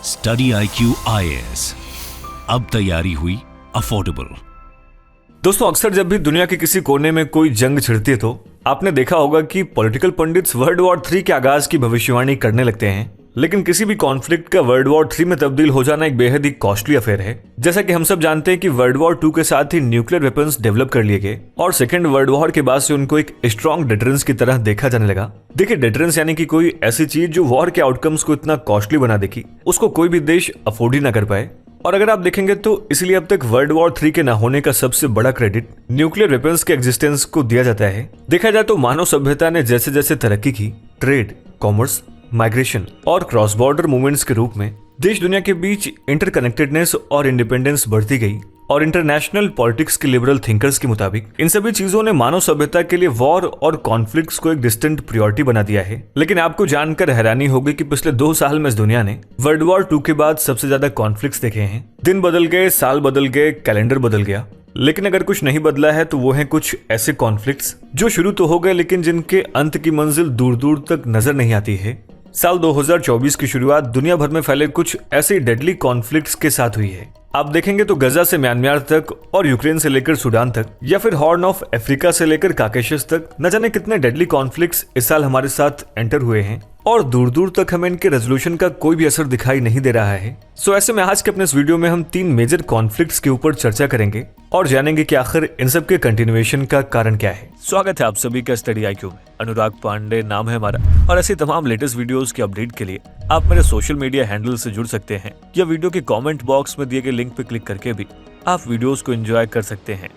Study IQ IAS, अब तैयारी हुई अफोर्डेबल। दोस्तों, अक्सर जब भी दुनिया के किसी कोने में कोई जंग छिड़ती है तो आपने देखा होगा कि पॉलिटिकल पंडित्स वर्ल्ड वॉर 3 के आगाज की भविष्यवाणी करने लगते हैं। लेकिन किसी भी कॉन्फ्लिक्ट का वर्ल्ड वॉर 3 में तब्दील हो जाना एक बेहद ही कॉस्टली अफेयर है। जैसा कि हम सब जानते हैं कि वर्ल्ड वॉर 2 के साथ ही न्यूक्लियर वेपन्स डेवलप कर लिए गए और सेकेंड वर्ल्ड वॉर के बाद से उनको एक स्ट्रॉन्ग डिटरेंस की तरह देखा जाने लगा। देखिए, डिटरेंस यानी कि कोई ऐसी चीज जो वॉर के आउटकम्स को इतना कॉस्टली बना दे कि उसको कोई भी देश अफोर्ड ही ना कर पाए। और अगर आप देखेंगे तो इसलिए अब तक वर्ल्ड वॉर 3 के न होने का सबसे बड़ा क्रेडिट न्यूक्लियर वेपन्स के एग्जिस्टेंस को दिया जाता है। देखा जाए तो मानव सभ्यता ने जैसे जैसे तरक्की की, ट्रेड, कॉमर्स, माइग्रेशन और क्रॉस बॉर्डर मूवमेंट्स के रूप में देश दुनिया के बीच इंटरकनेक्टेडनेस और इंडिपेंडेंस बढ़ती गई और इंटरनेशनल पॉलिटिक्स के लिबरल थिंकर्स के मुताबिक इन सभी चीजों ने मानव सभ्यता के लिए वॉर और कॉन्फ्लिक्ट्स को एक डिस्टेंट प्रायोरिटी बना दिया है। लेकिन आपको जानकर हैरानी होगी कि पिछले 2 साल में इस दुनिया ने वर्ल्ड वॉर 2 के बाद सबसे ज्यादा कॉन्फ्लिक्ट्स देखे हैं। दिन बदल गए, साल बदल गए, कैलेंडर बदल गया, लेकिन अगर कुछ नहीं बदला है तो वो हैं कुछ ऐसे कॉन्फ्लिक्ट्स जो शुरू तो हो गए लेकिन जिनके अंत की मंजिल दूर दूर तक नजर नहीं आती है। साल 2024 की शुरुआत दुनिया भर में फैले कुछ ऐसे डेडली कॉन्फ्लिक्ट्स के साथ हुई है। आप देखेंगे तो गजा से म्यांमार तक और यूक्रेन से लेकर सूडान तक या फिर हॉर्न ऑफ अफ्रीका से लेकर काकेशस तक, न जाने कितने डेडली कॉन्फ्लिक्ट्स इस साल हमारे साथ एंटर हुए हैं और दूर दूर तक हमें इनके रेजोल्यूशन का कोई भी असर दिखाई नहीं दे रहा है। सो ऐसे में आज के अपने इस वीडियो में हम 3 मेजर कॉन्फ्लिक्ट्स के ऊपर चर्चा करेंगे और जानेंगे कि आखिर इन सब के कंटिन्यूएशन का कारण क्या है। स्वागत है आप सभी का स्टडी IQ में। अनुराग पांडे नाम है हमारा और ऐसी तमाम लेटेस्ट वीडियोस के अपडेट के लिए आप मेरे सोशल मीडिया हैंडल से जुड़ सकते हैं या वीडियो के कमेंट बॉक्स में दिए गए लिंक पर क्लिक करके भी आप वीडियोस को एंजॉय कर सकते हैं।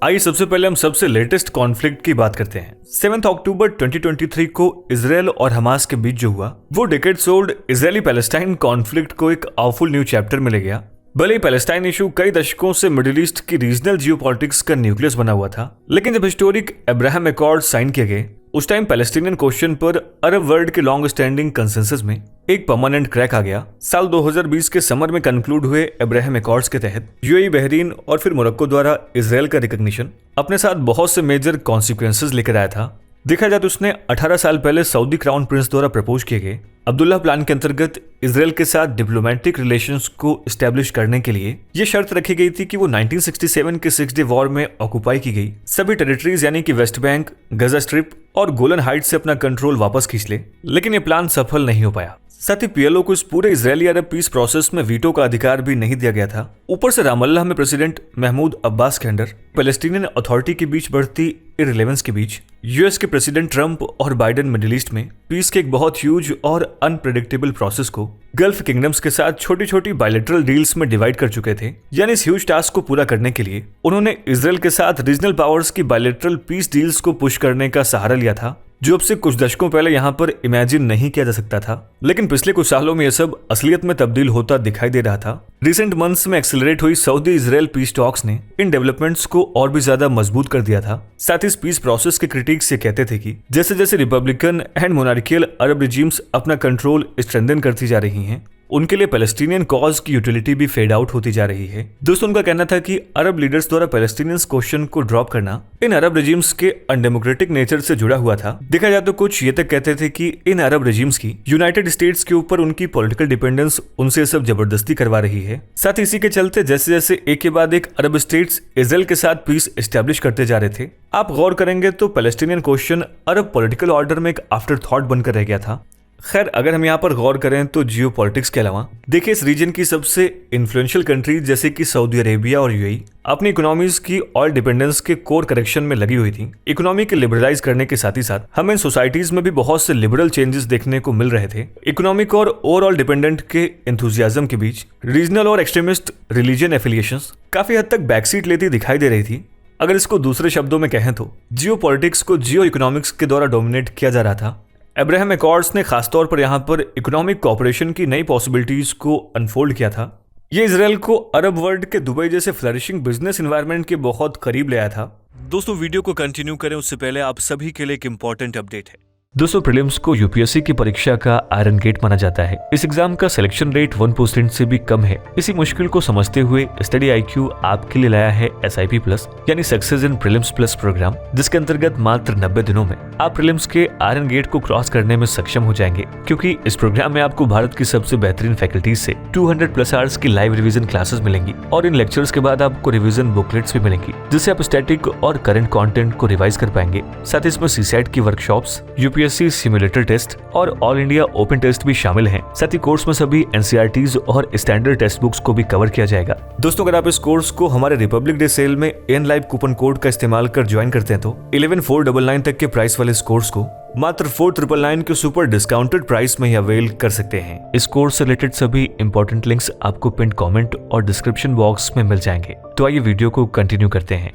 आइए सबसे पहले हम सबसे लेटेस्ट कॉन्फ्लिक्ट की बात करते हैं। 7 अक्टूबर 2023 को इजराइल और हमास के बीच जो हुआ वो decades old Israeli Palestine conflict को एक आवफुल न्यू चैप्टर में ले गया। भले ही पैलेस्टाइन इशू कई दशकों से मिडिल ईस्ट की रीजनल जियोपॉलिटिक्स का न्यूक्लियस बना हुआ था, लेकिन जब हिस्टोरिक अब्राहम अकॉर्ड साइन किए गए उस टाइम पैलेस्टीनियन क्वेश्चन पर अरब वर्ल्ड के लॉन्ग स्टैंडिंग कंसेंसस में एक परमानेंट क्रैक आ गया। साल 2020 के समर में कंक्लूड हुए अब्राहम अकॉर्ड्स के तहत यूएई, बहरीन और फिर मोरक्को द्वारा इजराइल का रिकॉग्निशन अपने साथ बहुत से मेजर कॉन्सिक्वेंसेस लेकर आया था। देखा जाए तो उसने 18 साल पहले सऊदी क्राउन प्रिंस द्वारा प्रपोज किए गए अब्दुल्ला प्लान के अंतर्गत इजराइल के साथ डिप्लोमेटिक रिलेशंस को एस्टेब्लिश करने के लिए ये शर्त रखी गई थी कि वो 1967 के 6 डे वॉर में ऑक्युपाई की गई सभी टेरिटरीज यानी कि वेस्ट बैंक, गजा स्ट्रिप और गोलन हाइट्स से अपना कंट्रोल वापस खींच ले। लेकिन ये प्लान सफल नहीं हो पाया। साथ ही पीएलओ को इस पूरे इजरायली अरब पीस प्रोसेस में वीटो का अधिकार भी नहीं दिया गया था। ऊपर से रामल्लाह में प्रेसिडेंट महमूद अब्बास के अंडर पैलेस्टीनियन अथॉरिटी के बीच बढ़ती इररिलेवेंस के बीच यूएस के प्रेसिडेंट ट्रंप और बाइडेन मिडिल ईस्ट में पीस के एक बहुत ह्यूज और अनप्रेडिक्टेबल प्रोसेस को गल्फ किंगडम्स के साथ छोटी छोटी बायलैटरल डील्स में डिवाइड कर चुके थे। यानी इस ह्यूज टास्क को पूरा करने के लिए उन्होंने इजराइल के साथ रीजनल पावर्स की बायलैटरल पीस डील्स को पुश करने का सहारा लिया था, जो अब से कुछ दशकों पहले यहाँ पर इमेजिन नहीं किया जा सकता था। लेकिन पिछले कुछ सालों में यह सब असलियत में तब्दील होता दिखाई दे रहा था। रिसेंट मंथ्स में एक्सेलरेट हुई सऊदी इजराइल पीस टॉक्स ने इन डेवलपमेंट्स को और भी ज्यादा मजबूत कर दिया था। साथ ही इस पीस प्रोसेस के क्रिटिक्स ये कहते थे कि जैसे जैसे Republican and monarchial Arab regimes अपना कंट्रोल स्ट्रेंथन करती जा रही हैं, उनके लिए पैलेस्टीनियन कॉज की यूटिलिटी भी फेड आउट होती जा रही है। दोस्तों, उनका कहना था कि अरब लीडर्स द्वारा पैलेस्टीनियंस क्वेश्चन को ड्रॉप करना इन अरब रेजिम्स के अनडेमोक्रेटिक नेचर से जुड़ा हुआ था। देखा जाए तो कुछ ये तक कहते थे कि इन अरब रेजिम्स की यूनाइटेड स्टेट्स के ऊपर उनकी पॉलिटिकल डिपेंडेंस उनसे सब जबरदस्ती करवा रही है। साथ ही इसी के चलते जैसे जैसे एक के बाद एक अरब स्टेट्स इजराइल के साथ पीस एस्टेब्लिश करते जा रहे थे, आप गौर करेंगे तो पैलेस्टीनियन क्वेश्चन अरब पॉलिटिकल ऑर्डर में एक आफ्टर थॉट बनकर रह गया था। खैर, अगर हम यहाँ पर गौर करें तो जियो पॉलिटिक्स के अलावा देखिए इस रीजन की सबसे इन्फ्लुएंशियल कंट्रीज जैसे कि सऊदी अरेबिया और यूएई अपनी इकोनॉमीज की ऑयल डिपेंडेंस के कोर करेक्शन में लगी हुई थी। इकोनॉमी के लिबरलाइज करने के साथ ही साथ हमें सोसाइटीज में भी बहुत से लिबरल चेंजेस देखने को मिल रहे थे। इकोनॉमिक और ओवरऑल डिपेंडेंट के एंथुजियाज्म के बीच रीजनल और एक्सट्रीमिस्ट रिलीजियन एफिलिएशंस काफी हद तक बैकसीट लेती दिखाई दे रही थी। अगर इसको दूसरे शब्दों में कहें तो जियो पॉलिटिक्स को जियो इकोनॉमिक्स के द्वारा डोमिनेट किया जा रहा था। अब्राहम अकॉर्ड्स ने खासतौर पर यहाँ पर इकोनॉमिक कॉपरेशन की नई पॉसिबिलिटीज को अनफोल्ड किया था। ये इजराइल को अरब वर्ल्ड के दुबई जैसे फ्लरिशिंग बिजनेस एनवायरनमेंट के बहुत करीब ले आया था। दोस्तों, वीडियो को कंटिन्यू करें उससे पहले आप सभी के लिए एक इंपॉर्टेंट अपडेट है। दोस्तों प्रीलिम्स को यूपीएससी की परीक्षा का आयरन गेट माना जाता है। इस एग्जाम का सिलेक्शन रेट 1% से भी कम है। इसी मुश्किल को समझते हुए स्टडी IQ आपके लिए लाया है SIP प्लस यानी success in prelims plus programme, जिसके अंतर्गत मात्र 90 दिनों में आप प्रीलिम्स के आयरन गेट को क्रॉस करने में सक्षम हो जाएंगे, क्योंकि इस प्रोग्राम में आपको भारत की सबसे बेहतरीन फैकल्टीज से 200+ आवर्स की लाइव रिवीजन क्लासेस मिलेंगी और इन लेक्चर्स के बाद आपको रिवीजन बुकलेट्स भी मिलेंगी, जिससे आप स्टैटिक और करंट कंटेंट को रिवाइज कर पाएंगे। साथ ही इसमें CSAT की वर्कशॉप्स, यूपीएससी सिमुलेटर टेस्ट और ऑल इंडिया ओपन टेस्ट भी शामिल हैं। साथ ही कोर्स में सभी NCERTs और स्टैंडर्ड टेक्स्ट बुक्स को भी कवर किया जाएगा। दोस्तों अगर आप इस कोर्स को हमारे रिपब्लिक डे सेल में NLive कूपन कोड का इस्तेमाल कर ज्वाइन करते हैं तो 11,499 तक के प्राइस वाले इस कोर्स को मात्र 4,999 के सुपर डिस्काउंटेड प्राइस में ही अवेल कर सकते हैं। इस कोर्स से रिलेटेड सभी इंपॉर्टेंट लिंक्स आपको पिन कमेंट और डिस्क्रिप्शन बॉक्स में मिल जाएंगे। तो आइए वीडियो को कंटिन्यू करते हैं।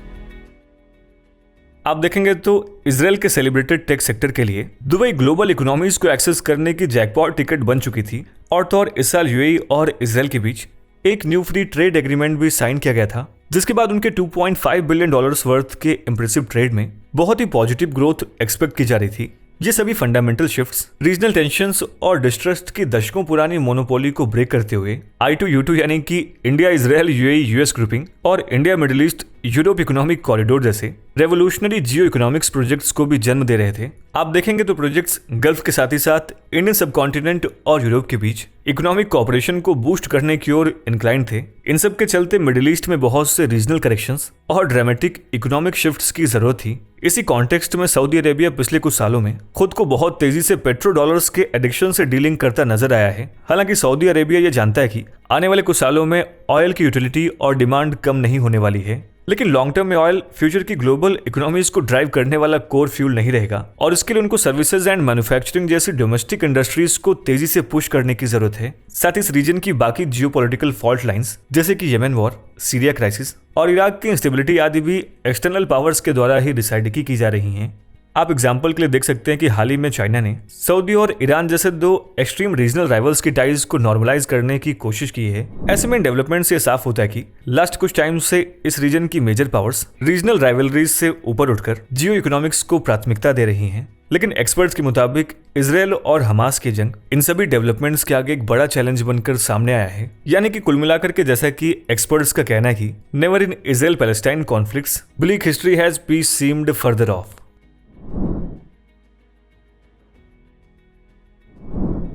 आप देखेंगे तो इजराइल के सेलिब्रेटेड टेक सेक्टर के लिए दुबई ग्लोबल इकोनॉमीज को एक्सेस करने की जैकपॉट टिकट बन चुकी थी और तो और इस साल UAE और इजराइल के बीच एक न्यू फ्री ट्रेड एग्रीमेंट भी साइन किया गया था, जिसके बाद उनके $2.5 बिलियन वर्थ के इंप्रेसिव ट्रेड में बहुत ही पॉजिटिव ग्रोथ एक्सपेक्ट की जा रही थी। ये सभी फंडामेंटल शिफ्ट्स, रीजनल टेंशंस और डिस्ट्रस्ट की दशकों पुरानी मोनोपोली को ब्रेक करते हुए I2U2 यानी कि India Israel UAE US grouping और India Middle East Europe economic corridor जैसे रेवोल्यूशनरी जियो इकोनॉमिक्स प्रोजेक्ट्स को भी जन्म दे रहे थे। आप देखेंगे तो प्रोजेक्ट्स गल्फ के साथ ही साथ इंडियन सबकॉन्टिनेंट और यूरोप के बीच इकोनॉमिक कोऑपरेशन को बूस्ट करने की ओर इंक्लाइन थे। इन सब के चलते मिडिल ईस्ट में बहुत से रीजनल करेक्शंस और ड्रामेटिक इकोनॉमिक शिफ्ट्स की जरूरत थी। इसी कॉन्टेक्स्ट में सऊदी अरेबिया पिछले कुछ सालों में खुद को बहुत तेजी से पेट्रो डॉलर्स के एडिक्शन से डीलिंग करता नजर आया है। हालांकि सऊदी अरेबिया ये जानता है कि आने वाले कुछ सालों में ऑयल की यूटिलिटी और डिमांड कम नहीं होने वाली है, लेकिन लॉन्ग टर्म में ऑयल फ्यूचर की ग्लोबल इकोनॉमीज को ड्राइव करने वाला कोर फ्यूल नहीं रहेगा और इसके लिए उनको सर्विसेज एंड मैन्युफैक्चरिंग जैसी डोमेस्टिक इंडस्ट्रीज को तेजी से पुश करने की जरूरत है। साथ ही इस रीजन की बाकी जियोपॉलिटिकल फॉल्ट लाइंस जैसे कि येमेन वॉर, सीरिया क्राइसिस और इराक की इंस्टेबिलिटी आदि भी एक्सटर्नल पावर्स के द्वारा ही डिसाइड की जा रही हैं। आप एग्जाम्पल के लिए देख सकते हैं कि हाल ही में चाइना ने सऊदी और ईरान जैसे दो एक्सट्रीम रीजनल राइवल्स की टाइज को नॉर्मलाइज करने की कोशिश की है। ऐसे में डेवलपमेंट से साफ होता है कि लास्ट कुछ टाइम से इस रीजन की मेजर पावर्स रीजनल राइवलरीज से ऊपर उठकर जियो इकोनॉमिक्स को प्राथमिकता दे रही हैं। लेकिन एक्सपर्ट्स के मुताबिक इजराइल और हमास की जंग इन सभी डेवलपमेंट्स के आगे एक बड़ा चैलेंज बनकर सामने आया है। यानी कि कुल मिलाकर के जैसा कि एक्सपर्ट्स का कहना है कि never in Israel Palestine conflicts bleak history has peace seemed further off.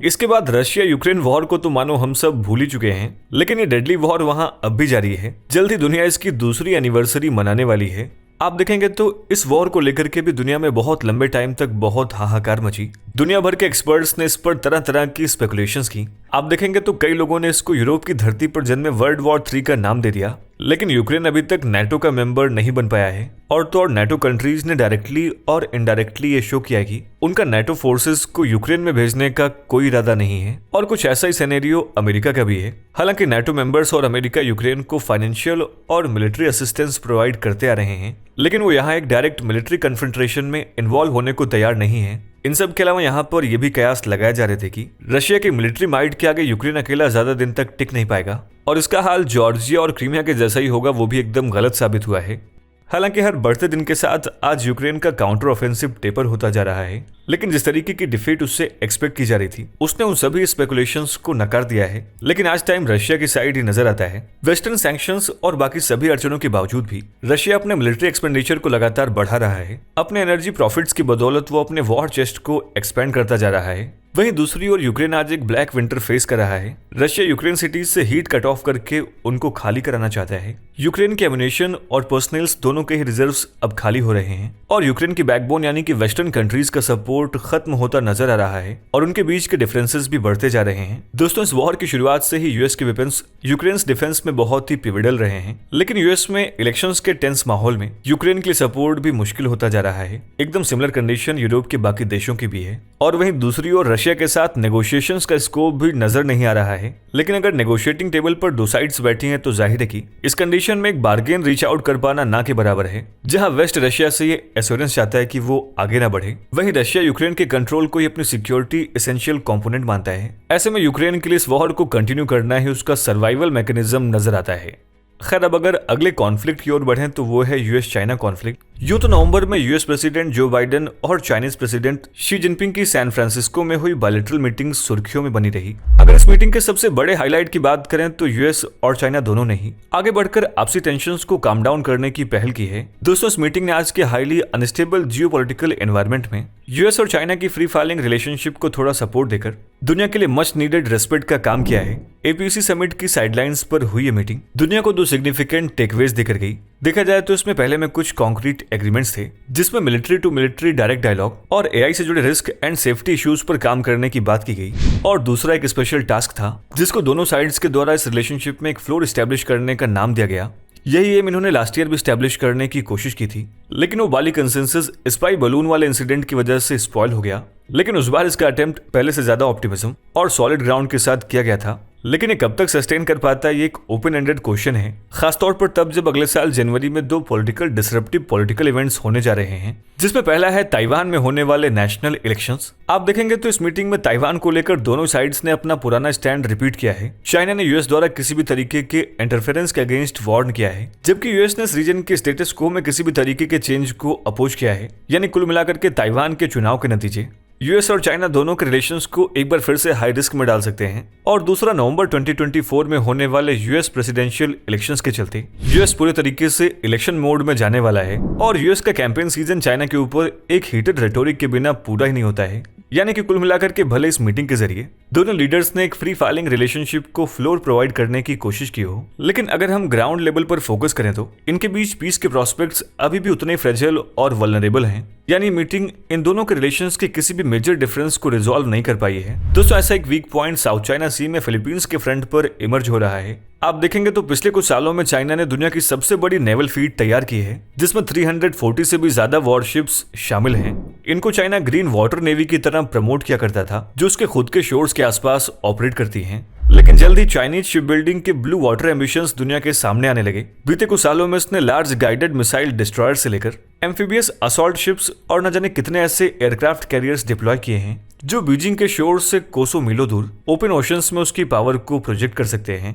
इसके बाद रशिया यूक्रेन वॉर को तो मानो हम सब भूल ही चुके हैं, लेकिन ये डेडली वॉर वहां अब भी जारी है। जल्द ही दुनिया इसकी दूसरी एनिवर्सरी मनाने वाली है। आप देखेंगे तो इस वॉर को लेकर के भी दुनिया में बहुत लंबे टाइम तक बहुत हाहाकार मची। दुनिया भर के एक्सपर्ट्स ने इस पर तरह तरह की स्पेकुलेशंस की। आप देखेंगे तो कई लोगों ने इसको यूरोप की धरती पर जन्मे वर्ल्ड वॉर 3 का नाम दे दिया, लेकिन यूक्रेन अभी तक नाटो का मेंबर नहीं बन पाया है और तो और नाटो कंट्रीज ने डायरेक्टली और इनडायरेक्टली ये शो किया है कि उनका नाटो फोर्सेस को यूक्रेन में भेजने का कोई इरादा नहीं है और कुछ ऐसा ही सिनेरियो अमेरिका का भी है। हालांकि नाटो मेंबर्स और अमेरिका यूक्रेन को फाइनेंशियल और मिलिट्री असिस्टेंस प्रोवाइड करते आ रहे हैं, लेकिन वो यहाँ एक डायरेक्ट मिलिट्री कन्फ्रंटेशन में इन्वॉल्व होने को तैयार नहीं है। इन सब के अलावा यहाँ पर यह भी कयास लगाए जा रहे थे कि रशिया की मिलिट्री माइट के आगे यूक्रेन अकेला ज्यादा दिन तक टिक नहीं पाएगा और इसका हाल जॉर्जिया और क्रीमिया के जैसा ही होगा, वो भी एकदम गलत साबित हुआ है। हालांकि हर बढ़ते दिन के साथ आज यूक्रेन का काउंटर ऑफेंसिव टेपर होता जा रहा है, लेकिन जिस तरीके की डिफीट उससे एक्सपेक्ट की जा रही थी उसने उन सभी स्पेकुलेशंस को नकार दिया है। लेकिन आज टाइम रशिया की साइड ही नजर आता है। वेस्टर्न सैंक्शंस और बाकी सभी अड़चनों के बावजूद भी रशिया अपने मिलिट्री एक्सपेंडिचर को लगातार बढ़ा रहा है। अपने एनर्जी प्रॉफिट्स की बदौलत वो अपने वॉर चेस्ट को एक्सपेंड करता जा रहा है। वहीं दूसरी ओर यूक्रेन आज एक ब्लैक विंटर फेस कर रहा है। रशिया यूक्रेन सिटीज से हीट कट ऑफ करके उनको खाली कराना चाहता है। यूक्रेन के एमुनेशन और पर्सनल्स दोनों के ही रिजर्व्स अब खाली हो रहे हैं और यूक्रेन की बैकबोन यानी कि वेस्टर्न कंट्रीज का सपोर्ट खत्म होता नजर आ रहा है और उनके बीच के डिफरेंसेस भी बढ़ते जा रहे हैं। दोस्तों, इस वॉर की शुरुआत से ही यूएस के वेपन्स यूक्रेन डिफेंस में बहुत ही पिवटल रहे हैं, लेकिन यूएस में इलेक्शंस के टेंस माहौल में यूक्रेन के लिए सपोर्ट भी मुश्किल होता जा रहा है। एकदम सिमिलर कंडीशन यूरोप के बाकी देशों की भी है। और वहीं दूसरी ओर रशिया के साथ नेगोशिएशंस का स्कोप भी नजर नहीं आ रहा है। लेकिन अगर नेगोशिएटिंग टेबल पर दो साइड्स बैठी हैं तो जाहिर है कि इस कंडीशन में एक बार्गेन रीच आउट कर पाना ना के बराबर है। जहां वेस्ट रशिया से ये एश्योरेंस चाहता है कि वो आगे ना बढ़े, वहीं रशिया यूक्रेन के कंट्रोल को ही अपनी सिक्योरिटी एसेंशियल कंपोनेंट मानता है। ऐसे में यूक्रेन के लिए इस वॉर को कंटिन्यू करना ही उसका सर्वाइवल मैकेनिज्म नजर आता है। खैर अब अगर अगले कॉन्फ्लिक्ट की ओर बढ़ें तो वो है यूएस चाइना कॉन्फ्लिक्ट। यूं तो नवंबर में यूएस प्रेसिडेंट जो बाइडेन और चाइनीज प्रेसिडेंट शी जिनपिंग की सैन फ्रांसिस्को में हुई बायलैटरल मीटिंग सुर्खियों में बनी रही। अगर इस मीटिंग के सबसे बड़े हाईलाइट की बात करें तो यूएस और चाइना दोनों ने ही आगे बढ़कर आपसी टेंशंस को काम डाउन करने की पहल की है। दोस्तों, इस मीटिंग ने आज के हाईली अनस्टेबल जियोपॉलिटिकल एनवायरनमेंट में यूएस और चाइना की फ्री फॉलिंग रिलेशनशिप को थोड़ा सपोर्ट देकर दुनिया के लिए मच नीडेड रेस्पेक्ट का काम किया है। एपीसी समिट की साइडलाइंस पर हुई ये मीटिंग दुनिया को दो सिग्निफिकेंट टेकअवेज देकर गई। देखा जाए तो इसमें पहले में कुछ कॉन्क्रीट एग्रीमेंट्स थे जिसमें military to military direct dialogue और एआई से जुड़े रिस्क एंड सेफ्टी इश्यूज पर काम करने की बात की गई, और दूसरा एक स्पेशल टास्क था जिसको दोनों साइड्स के द्वारा इस रिलेशनशिप में एक फ्लोर एस्टेब्लिश करने का नाम दिया गया। यही एम इन्होंने लास्ट ईयर भी स्टैब्लिश करने की कोशिश की थी, लेकिन वो बाली कंसेंसस स्पाई बलून वाले इंसिडेंट की वजह से स्पॉइल हो गया। लेकिन उस बार इसका अटेम्प्ट पहले से ज्यादा ऑप्टिमिज्म और सॉलिड ग्राउंड के साथ किया गया था। लेकिन ये कब तक सस्टेन कर पाता है, ये एक ओपन एंडेड क्वेश्चन है, खासतौर पर तब जब अगले साल जनवरी में दो डिसरप्टिव पॉलिटिकल इवेंट्स होने जा रहे हैं, जिसमें पहला है ताइवान में होने वाले नेशनल इलेक्शंस। आप देखेंगे तो इस मीटिंग में ताइवान को लेकर दोनों साइड्स ने अपना पुराना स्टैंड रिपीट किया है। चाइना ने यूएस द्वारा किसी भी तरीके के इंटरफेरेंस के अगेंस्ट वार्न किया है, जबकि यूएस ने इस रीजन के स्टेटस को में किसी भी तरीके के चेंज को अपोज किया है। यानी कुल मिलाकर के ताइवान के चुनाव के नतीजे यूएस और चाइना दोनों के रिलेशंस को एक बार फिर से हाई रिस्क में डाल सकते हैं। और दूसरा, नवंबर 2024 में होने वाले यूएस प्रेसिडेंशियल इलेक्शंस के चलते यूएस पूरे तरीके से इलेक्शन मोड में जाने वाला है, और यूएस का कैंपेन सीजन चाइना के ऊपर एक हीटेड रेटोरिक के बिना पूरा ही नहीं होता है। यानी कि कुल मिलाकर के भले इस मीटिंग के जरिए दोनों लीडर्स ने एक फ्री फाइलिंग रिलेशनशिप को फ्लोर प्रोवाइड करने की कोशिश की हो, लेकिन अगर हम ग्राउंड लेवल पर फोकस करें तो इनके बीच पीस के प्रोस्पेक्ट्स अभी भी उतने फ्रेजाइल और वल्नरेबल हैं। यानी मीटिंग इन दोनों के रिलेशंस के किसी भी मेजर डिफरेंस को रिजॉल्व नहीं कर पाई है। दोस्तों, ऐसा एक वीक पॉइंट साउथ चाइना सी में फिलीपींस के फ्रंट पर इमर्ज हो रहा है। आप देखेंगे तो पिछले कुछ सालों में चाइना ने दुनिया की सबसे बड़ी नेवल फ्लीट तैयार की है, जिसमें 340 से भी ज्यादा वॉरशिप्स शामिल हैं। इनको चाइना ग्रीन वाटर नेवी की तरह प्रमोट किया करता था, जो उसके खुद के शोर्स के आसपास ऑपरेट करती हैं। लेकिन जल्द ही चाइनीज शिप बिल्डिंग के ब्लू वाटर एम्बिशंस दुनिया के सामने आने लगे। बीते कुछ सालों में इसने लार्ज गाइडेड मिसाइल डिस्ट्रॉयर से लेकर एम्फीबियस असॉल्ट शिप्स और न जाने कितने ऐसे एयरक्राफ्ट कैरियर्स डिप्लॉय किए हैं जो बीजिंग के शोर से कोसों मीलों दूर ओपन ओशंस में उसकी पावर को प्रोजेक्ट कर सकते हैं।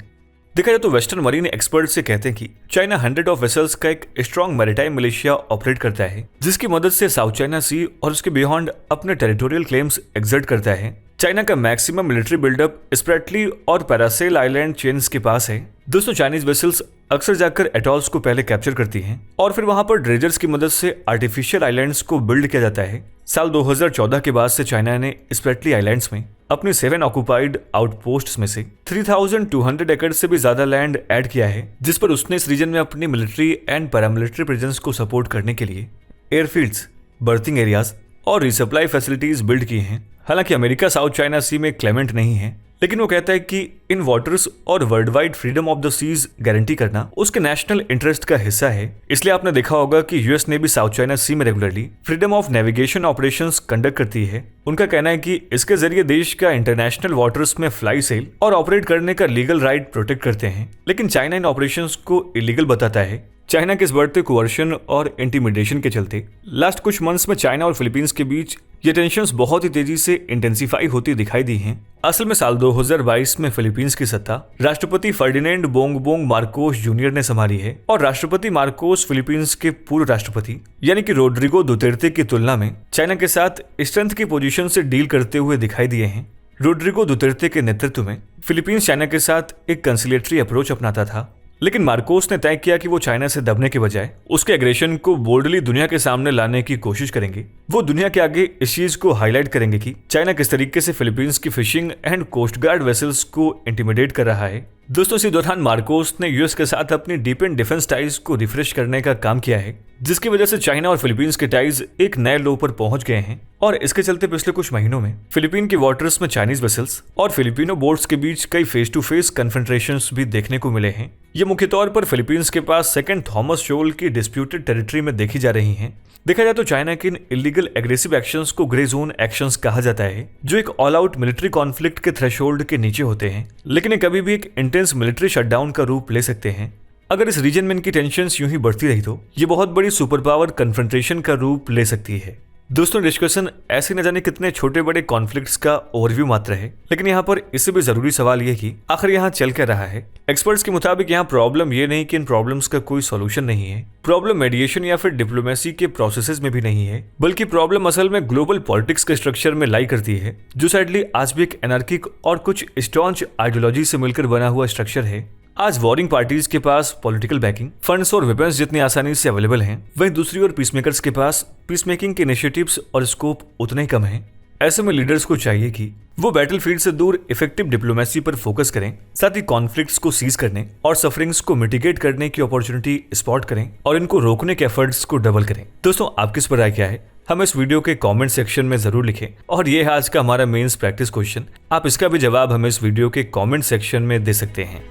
देखा जाए तो वेस्टर्न मरीन एक्सपर्ट से कहते हैं कि चाइना 100 ऑफ वेसल्स का एक स्ट्रॉन्ग मैरिटाइम मिलिशिया ऑपरेट करता है, जिसकी मदद से साउथ चाइना सी और उसके बियॉन्ड अपने टेरिटोरियल क्लेम्स एक्सर्ट करता है। चाइना का मैक्सिमम मिलिट्री बिल्डअप स्प्रेटली और पैरासेल आइलैंड चेन्स के पास है। दोस्तों, चाइनीज वेसल्स अक्सर जाकर एटॉल्स को पहले कैप्चर करती हैं और फिर वहां पर ड्रेजर्स की मदद से आर्टिफिशियल आइलैंड्स को बिल्ड किया जाता है। साल 2014 के बाद से चाइना ने स्प्रेटली आइलैंड्स में अपने 7 ऑक्युपाइड आउटपोस्ट्स में से 3200 एकड़ से भी ज्यादा लैंड ऐड किया है, जिस पर उसने इस रीजन में अपनी मिलिट्री एंड पैरामिलिट्री प्रेजेंस को सपोर्ट करने के लिए एयरफील्ड्स, बर्थिंग एरियाज और रिसप्लाई फैसिलिटीज बिल्ड की हैं। हालांकि अमेरिका साउथ चाइना सी में क्लेमेंट नहीं है, लेकिन वो कहता है कि इन वाटर्स और world wide freedom of the seas guarantee करना उसके नेशनल इंटरेस्ट का हिस्सा है। इसलिए आपने देखा होगा कि यूएस ने भी साउथ चाइना सी में regularly freedom of navigation operations conduct करती है। उनका कहना है कि इसके जरिए देश का इंटरनेशनल वाटर्स में फ्लाई सेल और ऑपरेट करने का लीगल राइट प्रोटेक्ट करते हैं। लेकिन चाइना इन ऑपरेशंस को इलीगल बताता है। चाइना के इस बढ़ते कोवर्शन और इंटिमिडेशन के चलते लास्ट कुछ मंथ्स में चाइना और फिलीपींस के बीच ये टेंशंस बहुत ही तेजी से इंटेंसिफाई होती दिखाई दी हैं। असल में साल 2022 में फिलीपींस की सत्ता राष्ट्रपति फर्डिनेंड बोंगबोंग मार्कोस जूनियर ने संभाली है, और राष्ट्रपति मार्कोस फिलीपींस के पूर्व राष्ट्रपति यानी कि रोड्रिगो दुतेर्ते की तुलना में चाइना के साथ स्ट्रेंथ की पोजीशन से डील करते हुए दिखाई दिए हैं। रोड्रिगो दुतेर्ते के नेतृत्व में फिलीपींस चाइना के साथ एक कंसिलिएटरी अप्रोच अपनाता था, लेकिन मार्कोस ने तय किया कि वो चाइना से दबने के बजाय उसके एग्रेशन को बोल्डली दुनिया के सामने लाने की कोशिश करेंगे। वो दुनिया के आगे इस चीज को हाईलाइट करेंगे कि चाइना किस तरीके से फिलीपींस की fishing and coast guard vessels को इंटिमिडेट कर रहा है। दोस्तों, इसी दौरान मार्कोस ने यूएस के साथ अपनी डीप एंड डिफेंस टाइज को रिफ्रेश करने का काम किया है, जिसकी वजह से चाइना और फिलीपींस के टाइज एक नए लो पर पहुंच गए हैं। और इसके चलते पिछले कुछ महीनों में फिलीपीन के वाटर्स में चाइनीज वेसल्स और फिलिपिनो बोट्स के बीच कई फेस टू फेस कन्फ्रंट्रेशंस भी देखने को मिले हैं। ये मुख्य तौर पर फिलीपींस के पास सेकंड थॉमस शोल की डिस्प्यूटेड टेरिटरी में देखी जा रही हैं। देखा जाए तो चाइना के इन इलीगल एग्रेसिव एक्शंस को ग्रे जोन एक्शंस कहा जाता है, जो एक ऑल आउट मिलिट्री कॉन्फ्लिक्ट के थ्रेशोल्ड के नीचे होते हैं, लेकिन ये कभी भी एक इंटेंस मिलिट्री शटडाउन का रूप ले सकते हैं। अगर इस रीजन में इनकी टेंशंस यूं ही बढ़ती रही तो ये बहुत बड़ी सुपर पावर कन्फ्रंट्रेशन का रूप ले सकती है। दोस्तों डिस्कशन ऐसे न जाने कितने छोटे बड़े कॉन्फ्लिक्ट्स का ओवरव्यू मात्र है, लेकिन यहाँ पर इससे भी जरूरी सवाल ये कि आखिर यहाँ चल क्या रहा है। एक्सपर्ट्स के मुताबिक यहाँ प्रॉब्लम ये नहीं कि इन प्रॉब्लम्स का कोई सॉल्यूशन नहीं है, प्रॉब्लम मेडिएशन या फिर डिप्लोमेसी के प्रोसेसेस में भी नहीं है, बल्कि प्रॉब्लम असल में ग्लोबल पॉलिटिक्स के स्ट्रक्चर में लाई करती है, जो सैडली आज भी एक एनार्किक और कुछ स्टॉन्च आइडियोलॉजी से मिलकर बना हुआ स्ट्रक्चर है। आज वॉरिंग पार्टीज के पास पॉलिटिकल बैकिंग, फंड्स और वेपन्स जितनी आसानी से अवेलेबल हैं, वहीं दूसरी ओर पीसमेकर्स के पास पीसमेकिंग के इनिशिएटिव्स और स्कोप उतने ही कम हैं। ऐसे में लीडर्स को चाहिए कि वो बैटलफील्ड से दूर इफेक्टिव डिप्लोमेसी पर फोकस करें, साथ ही कॉन्फ्लिक्ट्स को सीज करने और सफरिंग्स को मिटिगेट करने की अपॉर्चुनिटी स्पॉट करें और इनको रोकने के एफर्ट्स को डबल करें। दोस्तों आपकी इस पर राय क्या है, हम इस वीडियो के कमेंट सेक्शन में जरूर लिखें। और ये है आज का हमारा मेंस प्रैक्टिस क्वेश्चन, आप इसका भी जवाब हमें इस वीडियो के कमेंट सेक्शन में दे सकते हैं।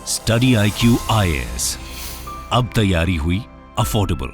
स्टडी IQ IAS, अब तैयारी हुई अफोर्डेबल।